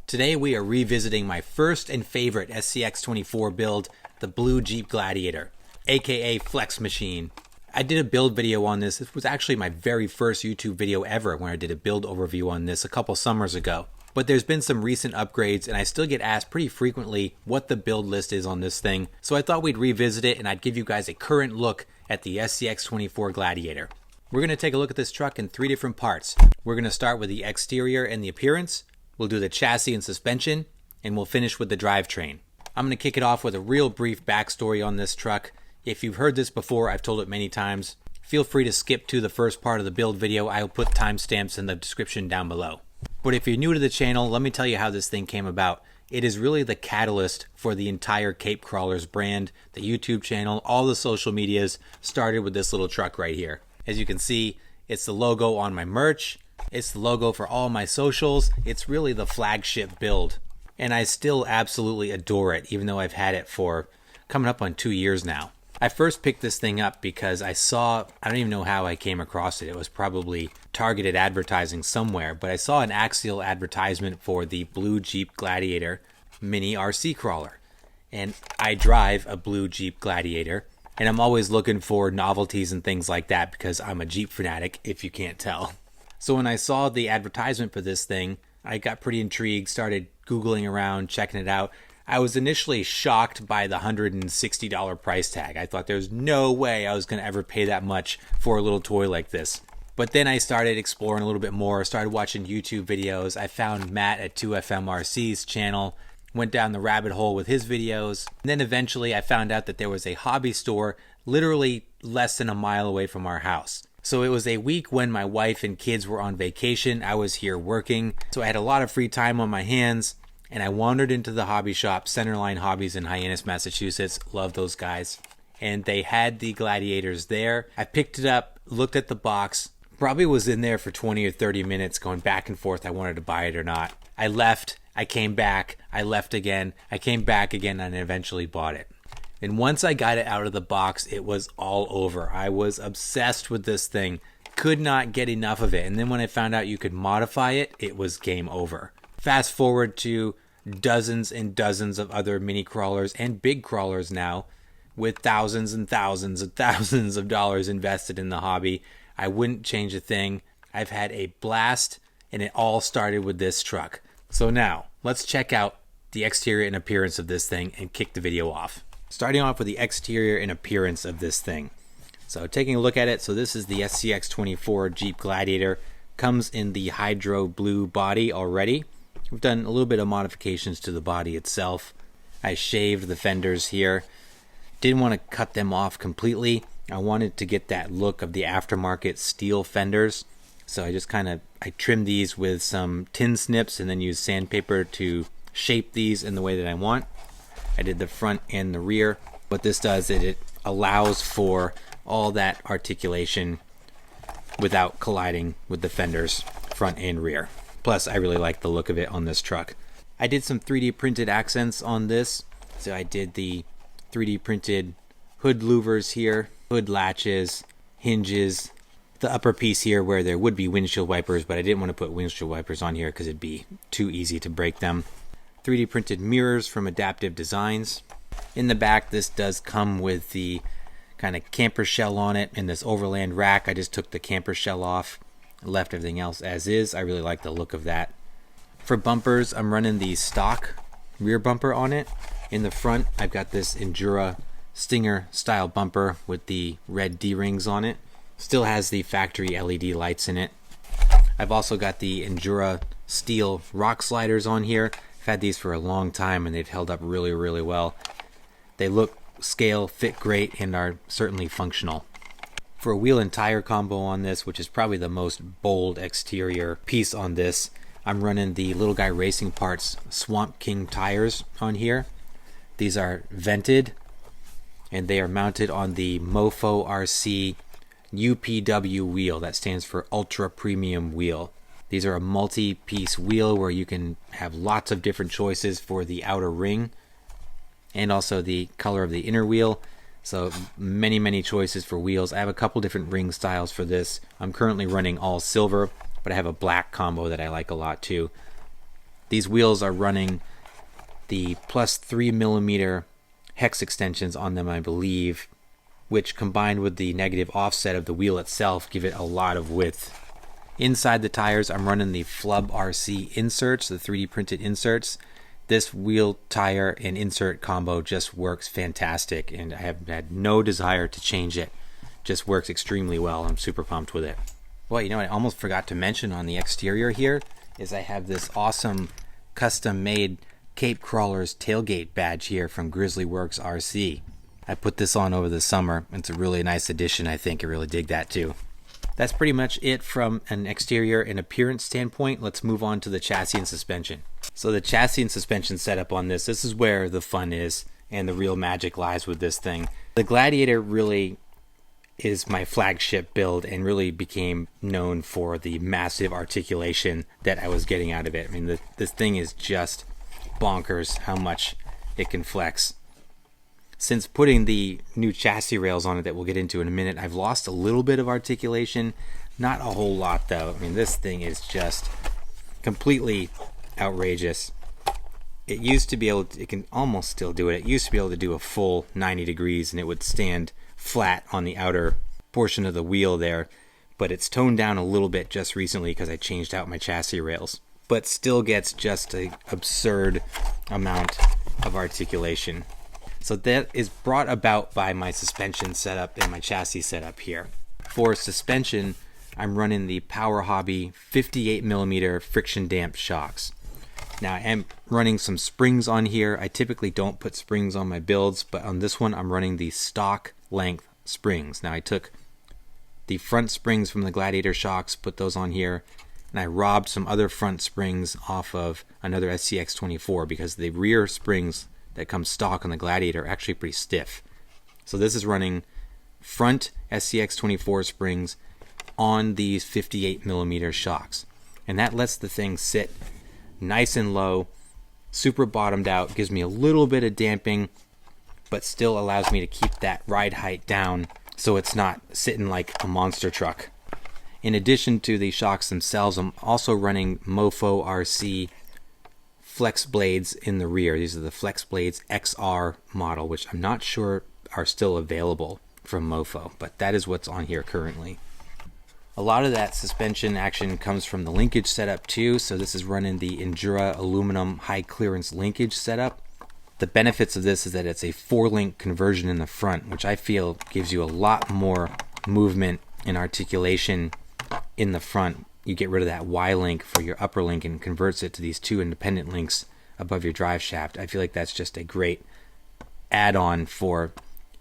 Today we are revisiting my first and favorite SCX24 build, the blue Jeep Gladiator, aka Flex Machine. I did a build video on this. This was actually my very first YouTube video ever when I did a build overview on this a couple summers ago. But there's been some recent upgrades and I still get asked pretty frequently what the build list is on this thing. So I thought we'd revisit it and I'd give you guys a current look at the SCX24 Gladiator. We're going to take a look at this truck in three different parts. We're going to start with the exterior and the appearance. We'll do the chassis and suspension, and we'll finish with the drivetrain. I'm going to kick it off with a real brief backstory on this truck. If you've heard this before, I've told it many times. Feel free to skip to the first part of the build video. I'll put timestamps in the description down below. But if you're new to the channel, let me tell you how this thing came about. It is really the catalyst for the entire Cape Crawlers brand, the YouTube channel, all the social medias started with this little truck right here. As you can see, it's the logo on my merch. It's the logo for all my socials. It's really the flagship build. And I still absolutely adore it, even though I've had it for coming up on 2 years now. I first picked this thing up because I don't even know how I came across it. It was probably targeted advertising somewhere, but I saw an axial advertisement for the blue Jeep Gladiator mini RC crawler. And I drive a blue Jeep Gladiator, and I'm always looking for novelties and things like that because I'm a Jeep fanatic, if you can't tell. So when I saw the advertisement for this thing, I got pretty intrigued, started Googling around, checking it out. I was initially shocked by the $160 price tag. I thought there's no way I was going to ever pay that much for a little toy like this. But then I started exploring a little bit more, started watching YouTube videos. I found Matt at 2FMRC's channel, went down the rabbit hole with his videos. And then eventually I found out that there was a hobby store literally less than a mile away from our house. So it was a week when my wife and kids were on vacation. I was here working, so I had a lot of free time on my hands, and I wandered into the hobby shop, Centerline Hobbies in Hyannis, Massachusetts. Love those guys. And they had the Gladiators there. I picked it up, looked at the box, probably was in there for 20 or 30 minutes going back and forth. I wanted to buy it or not. I left, I came back, I left again, I came back again, and eventually bought it. And once I got it out of the box, it was all over. I was obsessed with this thing. Could not get enough of it. And then when I found out you could modify it, it was game over. Fast forward to dozens and dozens of other mini crawlers and big crawlers now with thousands and thousands and thousands of dollars invested in the hobby. I wouldn't change a thing. I've had a blast, and it all started with this truck. So now, let's check out the exterior and appearance of this thing and kick the video off. Starting off with the exterior and appearance of this thing. So taking a look at it, so this is the SCX24 Jeep Gladiator. Comes in the hydro blue body already. We've done a little bit of modifications to the body itself. I shaved the fenders here. Didn't want to cut them off completely. I wanted to get that look of the aftermarket steel fenders. So I just I trimmed these with some tin snips and then used sandpaper to shape these in the way that I want. I did the front and the rear. What this does is it allows for all that articulation without colliding with the fenders front and rear. Plus, I really like the look of it on this truck. I did some 3D printed accents on this. So I did the 3D printed hood louvers here, hood latches, hinges, the upper piece here where there would be windshield wipers, but I didn't want to put windshield wipers on here because it'd be too easy to break them. 3D printed mirrors from Adaptive Designs. In the back, this does come with the kind of camper shell on it and this overland rack. I just took the camper shell off, left everything else as is. I really like the look of that. For bumpers, I'm running the stock rear bumper on it. In the front, I've got this Endura Stinger style bumper with the red D-rings on it. Still has the factory LED lights in it. I've also got the Endura steel rock sliders on here. I've had these for a long time and they've held up really, really well. They look, scale, fit great, and are certainly functional. For a wheel and tire combo on this, which is probably the most bold exterior piece on this, I'm running the Little Guy Racing Parts Swamp King tires on here. These are vented and they are mounted on the Mofo RC UPW wheel. That stands for Ultra Premium Wheel. These are a multi-piece wheel where you can have lots of different choices for the outer ring and also the color of the inner wheel. So many choices for wheels. I have a couple different ring styles for this. I'm currently running all silver, but I have a black combo that I like a lot too. These wheels are running the plus 3mm hex extensions on them, I believe, which combined with the negative offset of the wheel itself give it a lot of width. Inside the tires, I'm running the Flub RC inserts, the 3D printed inserts. This wheel, tire, and insert combo just works fantastic, and I have had no desire to change it. Just works extremely well. I'm super pumped with it. Well, you know what I almost forgot to mention on the exterior here is I have this awesome custom-made Cape Crawlers tailgate badge here from Grizzly Works RC. I put this on over the summer. It's a really nice addition, I think. I really dig that too. That's pretty much it from an exterior and appearance standpoint. Let's move on to the chassis and suspension. So the chassis and suspension setup on this is where the fun is and the real magic lies with this thing. The Gladiator really is my flagship build and really became known for the massive articulation that I was getting out of it. I mean, this thing is just bonkers how much it can flex. Since putting the new chassis rails on it that we'll get into in a minute, I've lost a little bit of articulation. Not a whole lot though. I mean, this thing is just completely outrageous. It used to be able to, it can almost still do it. It used to be able to do a full 90 degrees and it would stand flat on the outer portion of the wheel there, but it's toned down a little bit just recently because I changed out my chassis rails, but still gets just an absurd amount of articulation. So that is brought about by my suspension setup and my chassis setup here. For suspension, I'm running the Power Hobby 58mm friction damp shocks. Now I am running some springs on here. I typically don't put springs on my builds, but on this one I'm running the stock length springs. Now I took the front springs from the Gladiator shocks, put those on here, and I robbed some other front springs off of another SCX24 because the rear springs that come stock on the Gladiator are actually pretty stiff. So this is running front SCX24 springs on these 58mm shocks, and that lets the thing sit nice and low, super bottomed out, gives me a little bit of damping, but still allows me to keep that ride height down so it's not sitting like a monster truck. In addition to the shocks themselves, I'm also running Mofo RC flex blades in the rear. These are the Flex Blades XR model, which I'm not sure are still available from Mofo, but that is what's on here currently. A lot of that suspension action comes from the linkage setup too, so this is running the Endura aluminum high clearance linkage setup. The benefits of this is that it's a 4-link conversion in the front, which I feel gives you a lot more movement and articulation in the front. You get rid of that Y-link for your upper link and converts it to these 2 independent links above your drive shaft. I feel like that's just a great add-on for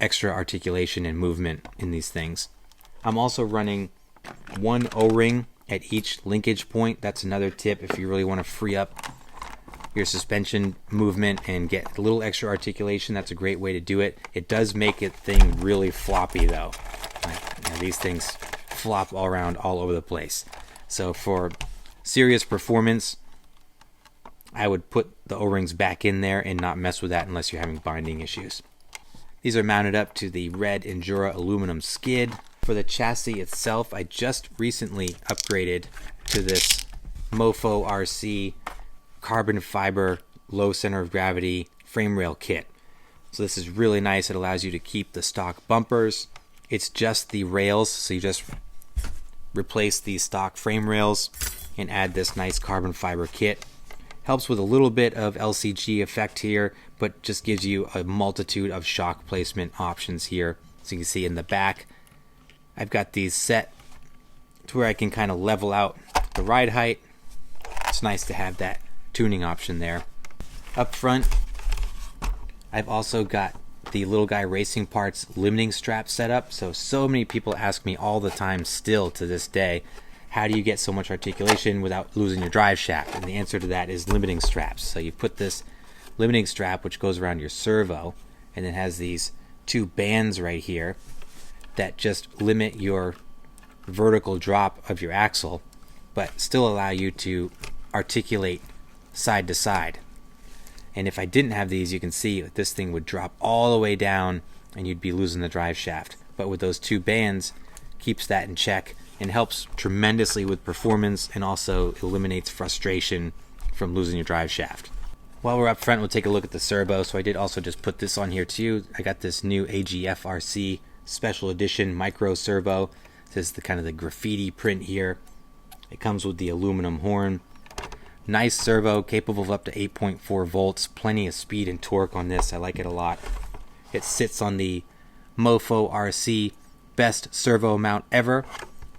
extra articulation and movement in these things. I'm also running 1 O-ring at each linkage point. That's another tip if you really want to free up your suspension movement and get a little extra articulation. That's a great way to do it. It does make it thing really floppy though. These things flop all around all over the place. So for serious performance, I would put the O-rings back in there and not mess with that unless you're having binding issues. These are mounted up to the red Endura aluminum skid. For the chassis itself, I just recently upgraded to this Mofo RC carbon fiber low center of gravity frame rail kit. So this is really nice. It allows you to keep the stock bumpers. It's just the rails, so you just replace the stock frame rails and add this nice carbon fiber kit. Helps with a little bit of LCG effect here, but just gives you a multitude of shock placement options here. So you can see in the back, I've got these set to where I can kind of level out the ride height. It's nice to have that tuning option there. Up front, I've also got the Little Guy Racing Parts limiting strap set up. So many people ask me all the time still to this day, how do you get so much articulation without losing your drive shaft? And the answer to that is limiting straps. So you put this limiting strap, which goes around your servo, and it has these 2 bands right here that just limit your vertical drop of your axle, but still allow you to articulate side to side. And if I didn't have these, you can see this thing would drop all the way down and you'd be losing the drive shaft. But with those 2 bands, keeps that in check and helps tremendously with performance, and also eliminates frustration from losing your drive shaft. While we're up front, we'll take a look at the servo. So I did also just put this on here too. I got this new AGFRC special edition micro servo. This is the kind of the graffiti print here. It comes with the aluminum horn. Nice servo, capable of up to 8.4 volts. Plenty of speed and torque on this. I like it a lot. It sits on the Mofo RC best servo mount ever,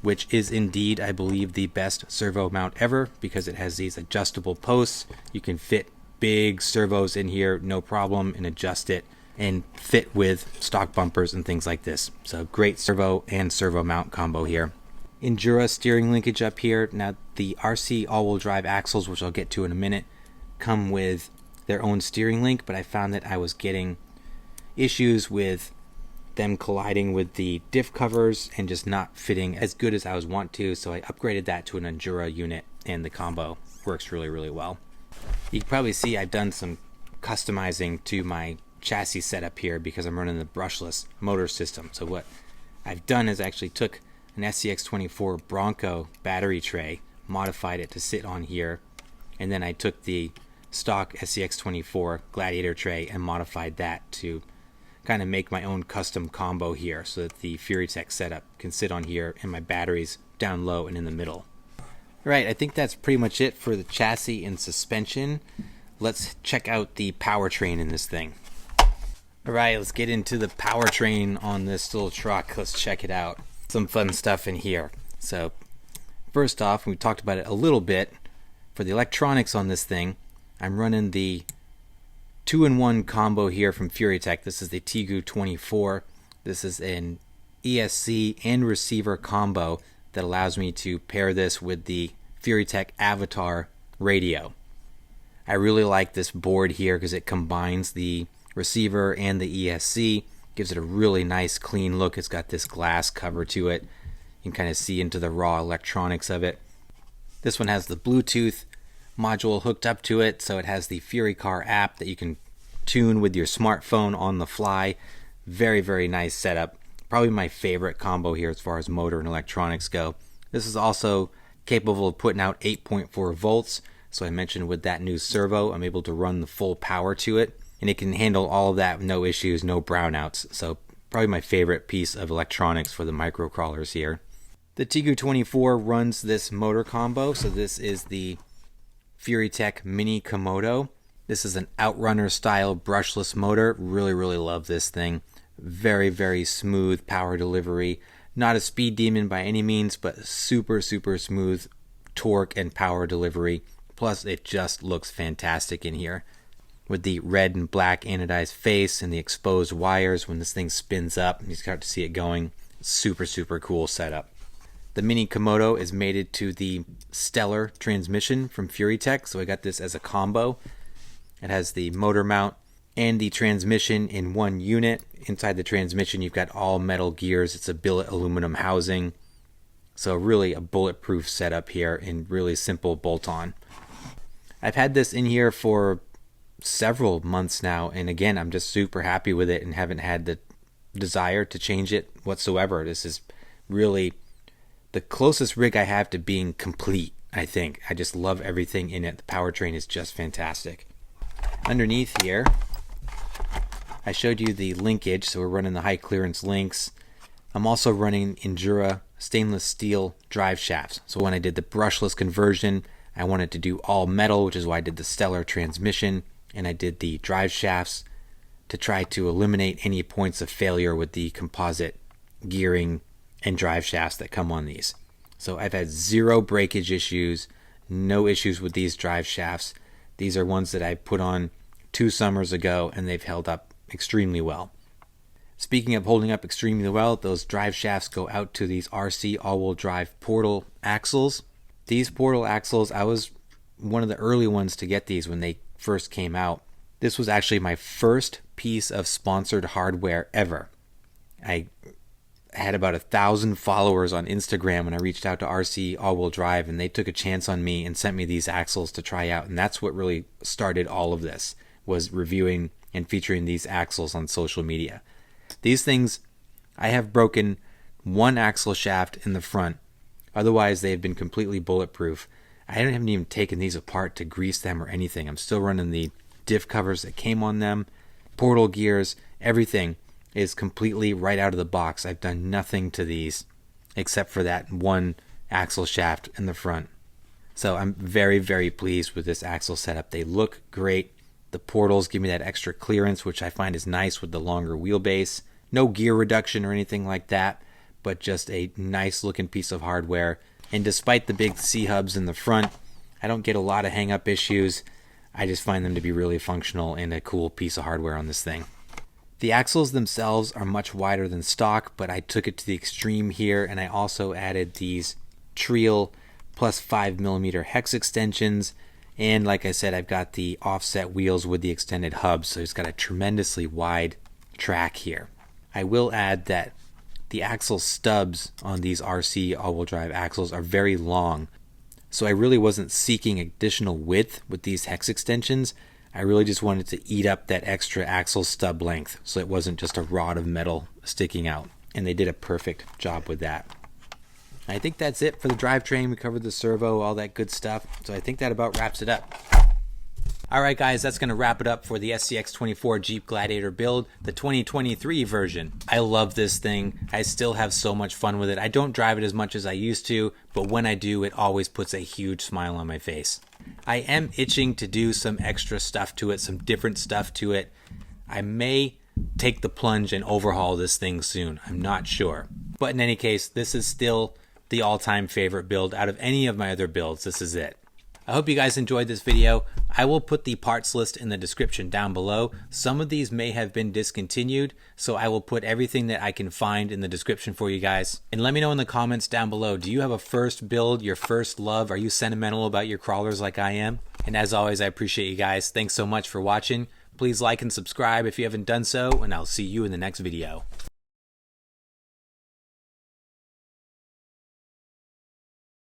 which is indeed, I believe, the best servo mount ever because it has these adjustable posts. You can fit big servos in here, no problem, and adjust it and fit with stock bumpers and things like this. So great servo and servo mount combo here. Endura steering linkage up here. Now the RC all-wheel drive axles, which I'll get to in a minute, come with their own steering link, but I found that I was getting issues with them colliding with the diff covers and just not fitting as good as I was want to, so I upgraded that to an Endura unit, and the combo works really, really well. You can probably see I've done some customizing to my chassis setup here because I'm running the brushless motor system. So what I've done is actually took an SCX24 Bronco battery tray, modified it to sit on here, and then I took the stock SCX24 Gladiator tray and modified that to kind of make my own custom combo here so that the FuryTech setup can sit on here and my batteries down low and in the middle. Alright, I think that's pretty much it for the chassis and suspension. Let's check out the powertrain in this thing. Alright, let's get into the powertrain on this little truck. Let's check it out. Some fun stuff in here. So first off, we talked about it a little bit. For the electronics on this thing, I'm running the 2-in-1 combo here from FuryTech. This is the TEGU24. This is an ESC and receiver combo that allows me to pair this with the FuryTech Avatar radio. I really like this board here because it combines the receiver and the ESC, gives it a really nice clean look. It's got this glass cover to it. You can kind of see into the raw electronics of it. This one has the Bluetooth module hooked up to it, so it has the FuryCar app that you can tune with your smartphone on the fly. Very, very nice setup. Probably my favorite combo here as far as motor and electronics go. This is also capable of putting out 8.4 volts. So I mentioned with that new servo, I'm able to run the full power to it. And it can handle all of that with no issues, no brownouts. So probably my favorite piece of electronics for the microcrawlers here. The TEGU24 runs this motor combo. So this is the FuryTech Mini Komodo. This is an Outrunner style brushless motor. Really, really love this thing. Very, very smooth power delivery. Not a speed demon by any means, but super, super smooth torque and power delivery. Plus, it just looks fantastic in here. With the red and black anodized face and the exposed wires when this thing spins up, you start to see it going. Super, super cool setup. The Mini Komodo is mated to the Stellar transmission from FuryTech, so I got this as a combo. It has the motor mount and the transmission in one unit. Inside the transmission, you've got all metal gears. It's a billet aluminum housing. So really a bulletproof setup here and really simple bolt-on. I've had this in here for several months now, and again, I'm just super happy with it and haven't had the desire to change it whatsoever. This is really the closest rig I have to being complete, I think. I just love everything in it. The powertrain is just fantastic. Underneath here, I showed you the linkage, so we're running the high clearance links. I'm also running Endura stainless steel drive shafts. So when I did the brushless conversion, I wanted to do all metal, which is why I did the Stellar transmission, and I did the drive shafts to try to eliminate any points of failure with the composite gearing and drive shafts that come on these. So I've had zero breakage issues, no issues with these drive shafts. These are ones that I put on 2 summers ago, and they've held up extremely well. Speaking of holding up extremely well, those drive shafts go out to these RC all-wheel drive portal axles. These portal axles, I was one of the early ones to get these when they first came out. This was actually my first piece of sponsored hardware ever. I had about 1,000 followers on Instagram when I reached out to RC all-wheel drive, and they took a chance on me and sent me these axles to try out, and that's what really started all of this, was reviewing and featuring these axles on social media. These things, I have broken one axle shaft in the front. Otherwise, they have been completely bulletproof. I haven't even taken these apart to grease them or anything. I'm still running the diff covers that came on them, portal gears, everything is completely right out of the box. I've done nothing to these except for that one axle shaft in the front. So I'm very, very pleased with this axle setup. They look great. The portals give me that extra clearance, which I find is nice with the longer wheelbase. No gear reduction or anything like that, but just a nice looking piece of hardware. And despite the big C-hubs in the front, I don't get a lot of hang-up issues. I just find them to be really functional and a cool piece of hardware on this thing. The axles themselves are much wider than stock, but I took it to the extreme here, and I also added these Trial plus 5mm hex extensions. And like I said, I've got the offset wheels with the extended hubs, so it's got a tremendously wide track here. I will add that the axle stubs on these RC all-wheel drive axles are very long, so I really wasn't seeking additional width with these hex extensions. I really just wanted to eat up that extra axle stub length so it wasn't just a rod of metal sticking out, and they did a perfect job with that. I think that's it for the drivetrain. We covered the servo, all that good stuff, so I think that about wraps it up. Alright guys, that's going to wrap it up for the SCX24 Jeep Gladiator build, the 2023 version. I love this thing. I still have so much fun with it. I don't drive it as much as I used to, but when I do, it always puts a huge smile on my face. I am itching to do some extra stuff to it, some different stuff to it. I may take the plunge and overhaul this thing soon. I'm not sure. But in any case, this is still the all-time favorite build. Out of any of my other builds, this is it. I hope you guys enjoyed this video. I will put the parts list in the description down below. Some of these may have been discontinued, so I will put everything that I can find in the description for you guys. And let me know in the comments down below, do you have a first build, your first love? Are you sentimental about your crawlers like I am? And as always, I appreciate you guys. Thanks so much for watching. Please like and subscribe if you haven't done so, and I'll see you in the next video.